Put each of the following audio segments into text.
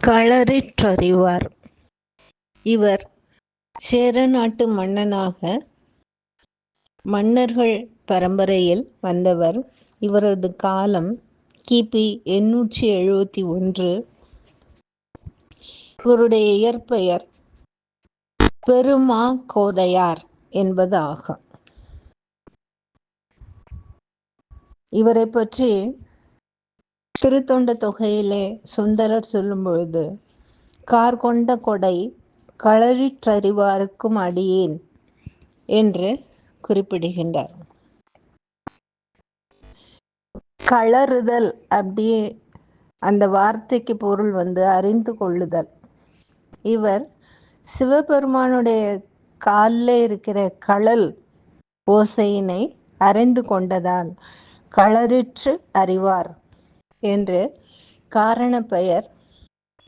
களரிற்றறிவார். இவர் சேர நாட்டு மன்னனாக மன்னர்கள் பரம்பரையில் வந்தவர். இவரது காலம் கிபி 871. இவருடைய இயற்பெயர் பெருமா கோதையார் என்பதாகும். இவரை பற்றி திருத்தொண்ட தொகையிலே சுந்தரர் சொல்லும் பொழுது, கார் கொண்ட கொடை களரிற்றறிவார்க்கும் அடியேன் என்று குறிப்பிடுகின்றார். களறுதல் அப்படியே அந்த வார்த்தைக்கு பொருள் அறிந்து கொள்ளுதல். இவர் சிவபெருமானுடைய காலில் இருக்கிற களல் ஓசையினை அறிந்து கொண்டதால் களரிற்று அறிவார் என்று காரண பெயர்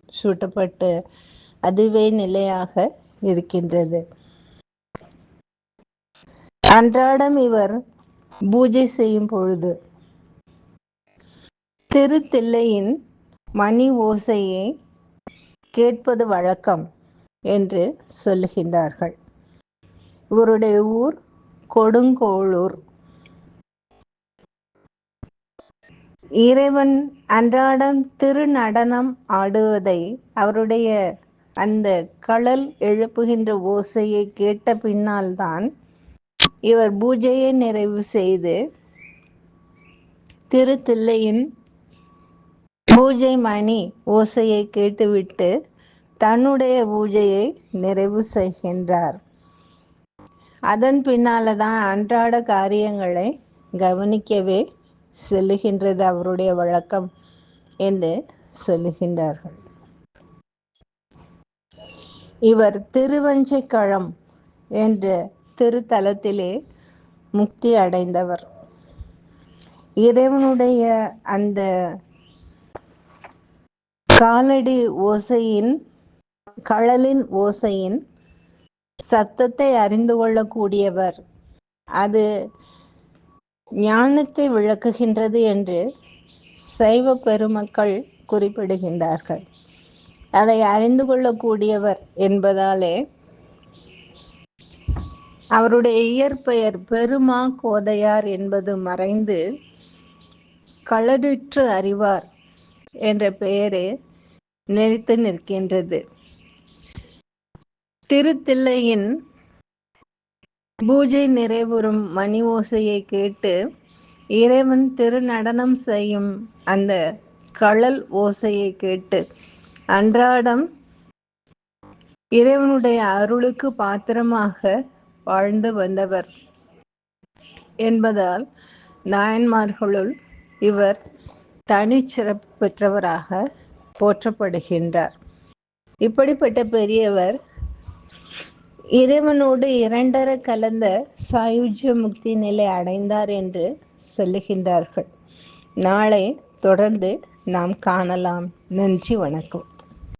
சூட்டப்பட்டு அதுவே நிலையாக இருக்கின்றது. அன்றாடம் இவர் பூஜை செய்யும் பொழுது திருத்தில்லையின் மணி ஓசையை கேட்பது வழக்கம் என்று சொல்லுகின்றார்கள். இவருடைய ஊர் கொடுங்கோளூர். இறைவன் அன்றாடம் திருநடனம் ஆடுவதை, அவருடைய அந்த களல் எழுப்புகின்ற ஓசையை கேட்ட பின்னால்தான் இவர் பூஜையை நிறைவு செய்து திருத்தில்லையின் பூஜை மணி ஓசையை கேட்டுவிட்டு தன்னுடைய பூஜையை நிறைவு செய்கின்றார். அதன் பின்னால்தான் அன்றாட காரியங்களை கவனிக்கவே செல்லுகின்றது அவருடைய வழக்கம் என்று சொல்லுகின்றார்கள். இவர் திருவஞ்சைக்களம் என்ற திருத்தலத்திலே முக்தி அடைந்தவர். இறைவனுடைய அந்த காலடி ஓசையின், களலின் ஓசையின் சத்தத்தை அறிந்து கொள்ளக்கூடியவர். அது ஞானத்தை விளக்குகின்றது என்று சைவ பெருமக்கள் குறிப்பிடுகின்றார்கள். அதை அறிந்து கொள்ளக்கூடியவர் என்பதாலே அவருடைய இயற்பெயர் பெருமா கோதையார் என்பது மறைந்து களரிற்று அறிவார் என்ற பெயரே நிலைத்து நிற்கின்றது. திருத்தில்லையின் பூஜை நிறைவுறும் மணி ஓசையை கேட்டு இறைவன் திருநடனம் செய்யும் அந்த களல் ஓசையை கேட்டு அன்றாடம் இறைவனுடைய அருளுக்கு பாத்திரமாக வாழ்ந்து வந்தவர் என்பதால் நாயன்மார்களுள் இவர் தனிச்சிறப்பு பெற்றவராக போற்றப்படுகின்றார். இப்படிப்பட்ட பெரியவர் இறைவனோடு இரண்டர கலந்த சாயுஜ்ய முக்தி நிலை அடைந்தார் என்று சொல்லுகின்றார்கள். நாளை தொடர்ந்து நாம் காணலாம். நன்றி, வணக்கம்.